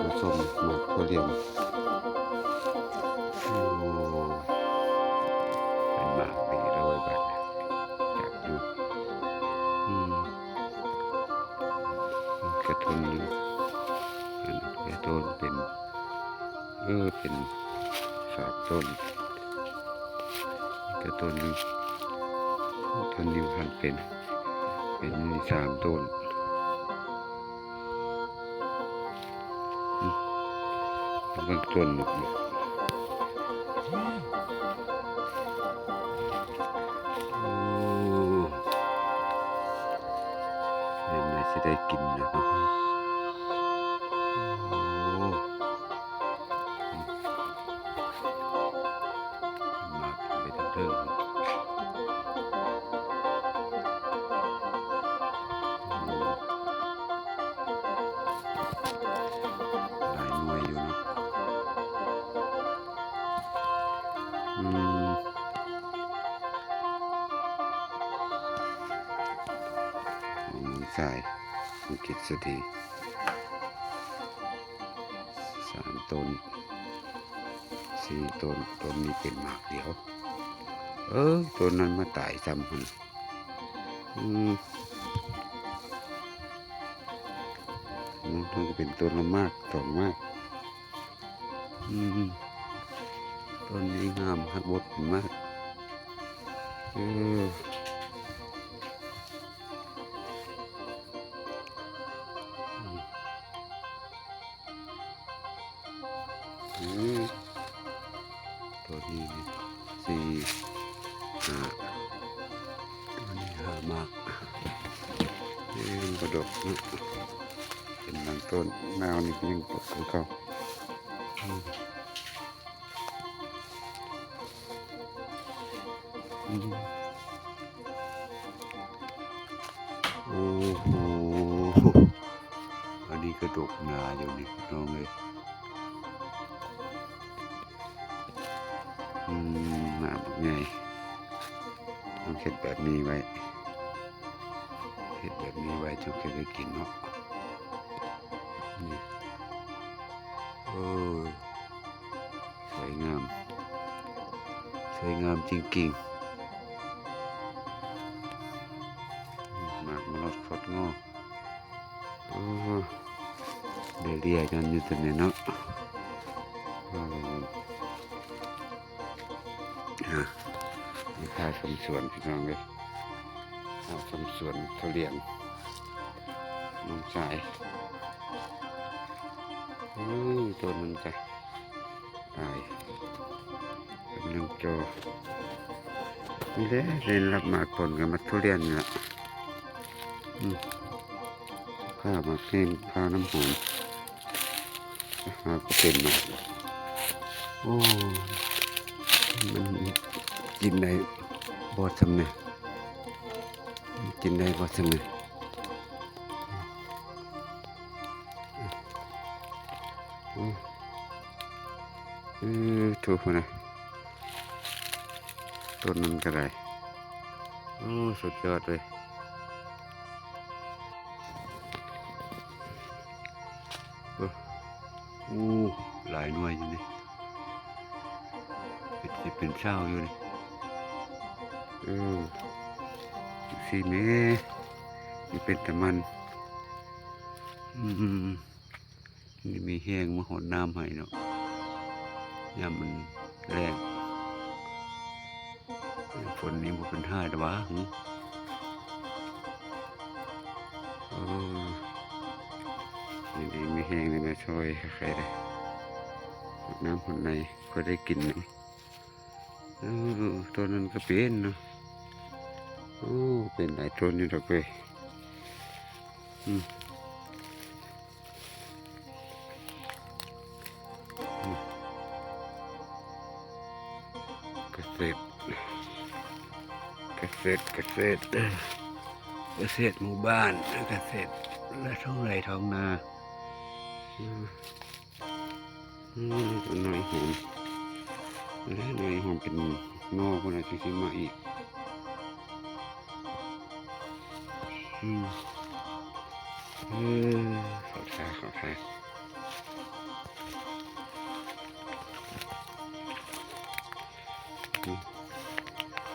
มาชมหมากทุเรียนโอ้เป็นหมากดีแล้วเว้ยบัดเนี่ยจับอยู่กระทุนอยู่กระต้นเป็นเป็น3 ต้นกระต้นนึงต้นนี้พันเป็น3 ต้นเบื้องต้นหมดเห็นไหมจะได้กินนะโอ้มาไปทั้งเรื่องหลายหน่วยอยู่เนาะสายอังกฤษสถี3 ต้น4 ต้นต้นนี้เป็นหมากเดียวต้นนั้นมาตายซ้ำมันมันก็เป็นต้นละมาก2 มากต้นนี้งามฮักบดมากตัวนี้4 5ตัวนี้5 มากกระดกนะเป็นบางต้นแนวนี้ยังตกของเขาโอ้โหอันนี้กระดกหนาอยู่นี่น้องเลยหนาแบบไงต้องเก็บแบบนี้ไว้จุกจะได้กินเนาะนี่สวยงามจริงๆหมากมรดกดงอเรียกันอยู่ตรงนี้เนาะนี่ค่าชมสวนพี่น้องเลยชมสวนทุเรียนน้องชายต้นมันจะตายเป็นน้องโจนี่แหละเรียนรับหมากผลกับมัทุเรียนนี่แหละข้าวมาเค็มข้าวน้ำหอมก็เป็นมามันกินได้บอดทำไงกินได้บอดทำไงถูกนะต้นนั้นก็ได้สุดยอดเลยหลายหน่วยอยู่นี่เป็นเช้าอยู่นี่สีเมนี่เป็นแต่มันนี่มีแห้งมาหดน้ำให้เนาะยามมันแรงฝนนี้มันเป็นท่าแต่ว่านี่ดีมีแห้งเลยมาช่วยใครเลยน้ำคนในก็ได้กินนะตัวนั้นก็เป็นเนาะเป็นหลายต้นนี่ดอกเลยเกษตรหมู่บ้านเกษตรและท้องไร่ท้องนาหน่อยหอมเป็นนอกคนอะไรที่มาอีกขอทาย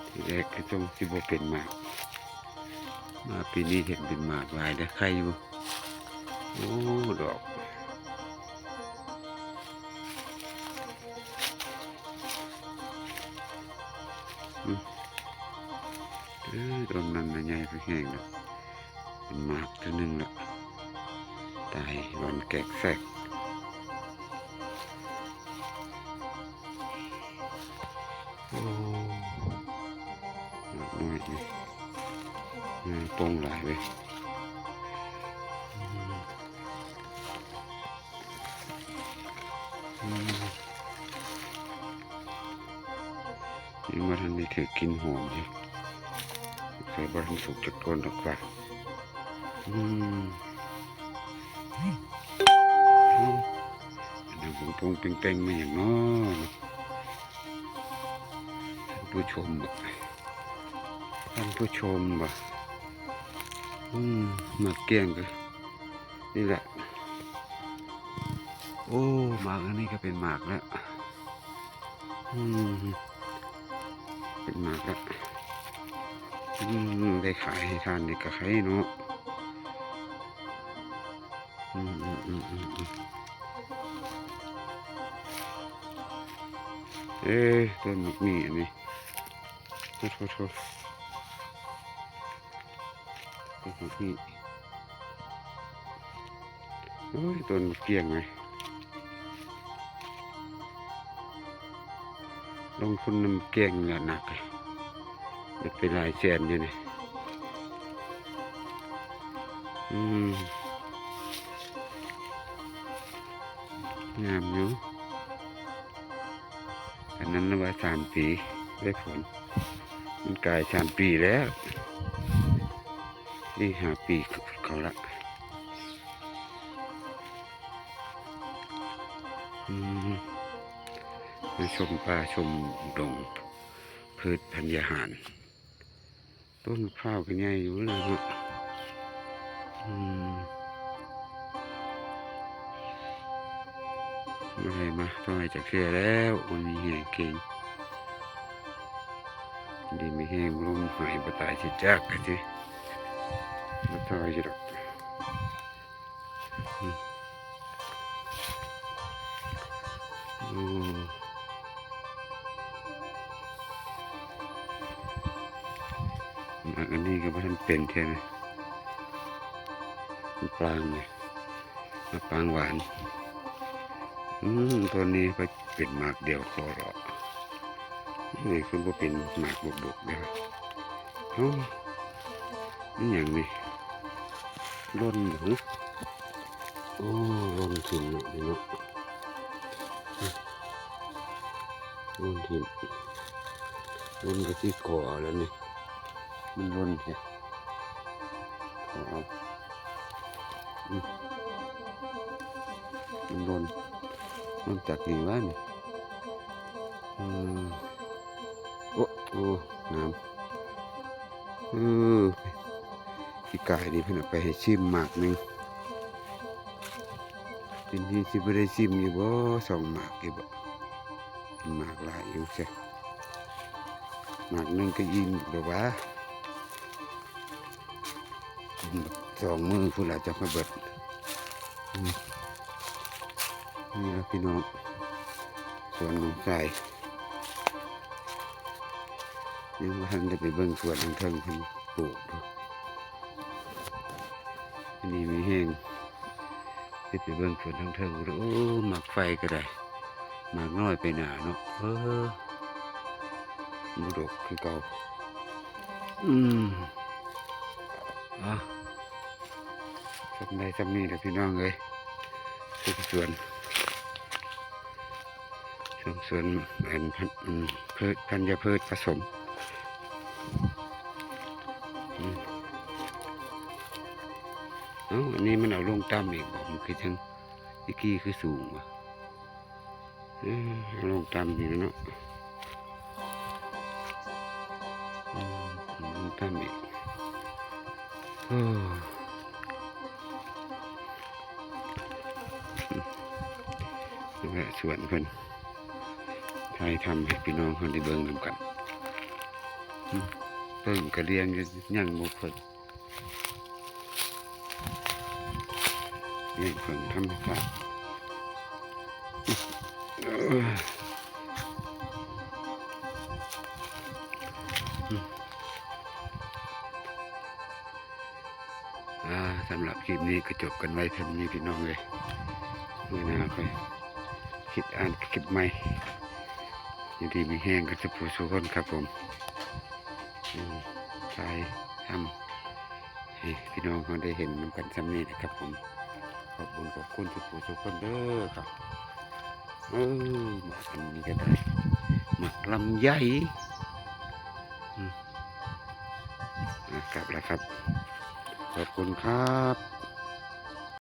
ทีแรกก็ต้องสิบเป็นหมากมาปีนี้เห็นเป็นหมากหลายได้ใครอยู่โอ้ดอกต้นนั้นใหญ่ไปแห้งแล้วเป็นหมากตัวหนึ่งละตายวันแกกแทรกโอ้หมากน้อยนี่ปงหลายเลยยังมาทันได้ถือกินหอมอยู่ใส่บะหมี่สุกจากต้นดอกกว่าน้ำปงเป่งๆมาอย่างน้อท่านผู้ชมบ่ท่านผู้ชมบ่มาเกี้ยงกันนี่แหละโอ้หมากอันนี้ก็เป็นหมากแล้วเป็นหมากแล้วได้ขายให้ทานนี่ก็ขายเนาะต้นหมากนี่อันนี้โทษต้นหมากนี่โอ้ยต้นเกี้ยงไงลงทุนน้ำเกี้ยงเงินหนักเลยมันเป็นหลายแสนอยู่นี่งามอยู่อันนั้นนะว่า3 ปีได้ผลมันกลาย3 ปีแล้วนี่5 ปีเขาละมาชมป่าชมดงพืชพันธุ์อาหารต้นมะพร้าวก็ใหญ่อยู่เลยเนาะอะไรมาต้องให้จากเชื่อแล้วมันมีแห้งเก่งดีไม่แห้งลมหายบ่ตายสิจักกันสิมาต่อยจะดอกอันนี้ก็ไม่ทันเป็นแค่ไหนปลางเลยปลางหวานตัวนี้ไปเป็นหมากเดียวคอหรอนี่คือว่าเป็นหมากบกๆเลยนี่อย่างนี้ร่นหรือโอ้ร่นถิ่นนี่เนาะร่นถิ่นร่นก็ที่ก่อแล้วนี่มันร่นแค่มันร่นจากนี่ว่านี่โอ้น้ำพี่กายนี่เพิ่นเอาไปให้ชิมหมากนึงเป็นที่สิบ่ได้ชิมอยู่บ่2 หมากอยู่บ่หมากหลายอยู่ใช่หมากนึงก็ยินหรือว่า2 มือพุ่นละจะมาเบิดนี่ละพี่น้องสวนน้องชายยังว่าท่านได้ไปเบิ่งสวนทางเทิงเพิ่นปลูกอันนี้มีแห้งไปเบิ่งสวนทางเทิงโอ้หมากไฟก็ได้หมากน้อยไปหนาเนาะมุดกคือเก่าสำได้สำนี้แหละพี่น้องเลยทุกส่วนพืชพันธุ์พืชผสมอันนี้มันเอาลงต่ำอีกบอกมันคือทั้งอีกี้คือสูงว่ะเอาลงต่ำอีกเนาะลงต่ำอีกสวนเพิ่นท ถ่ายทำให้พี่น้องคนได้เบิ่งนำกันเพิ่งกระเรียงยังบ่เพิ่งเลี้ยงเพิ่งธรรมชาติสำหรับคลิปนี้ก็จบกันไว้เท่านี้พี่น้องเลยเมื่อหน้าค่อยคิดอ่านคลิปใหม่ยินดีมีแห้งกับผู้สุคนครับผมใช่ทำให้พี่น้องเขาได้เห็นนำกันซ้ำนี้นะครับผมขอบคุณทุกผู้สุคนเด้อครับหมากอันนี้ก็ได้หมากลำไยกลับแล้วครับขอบคุณครับ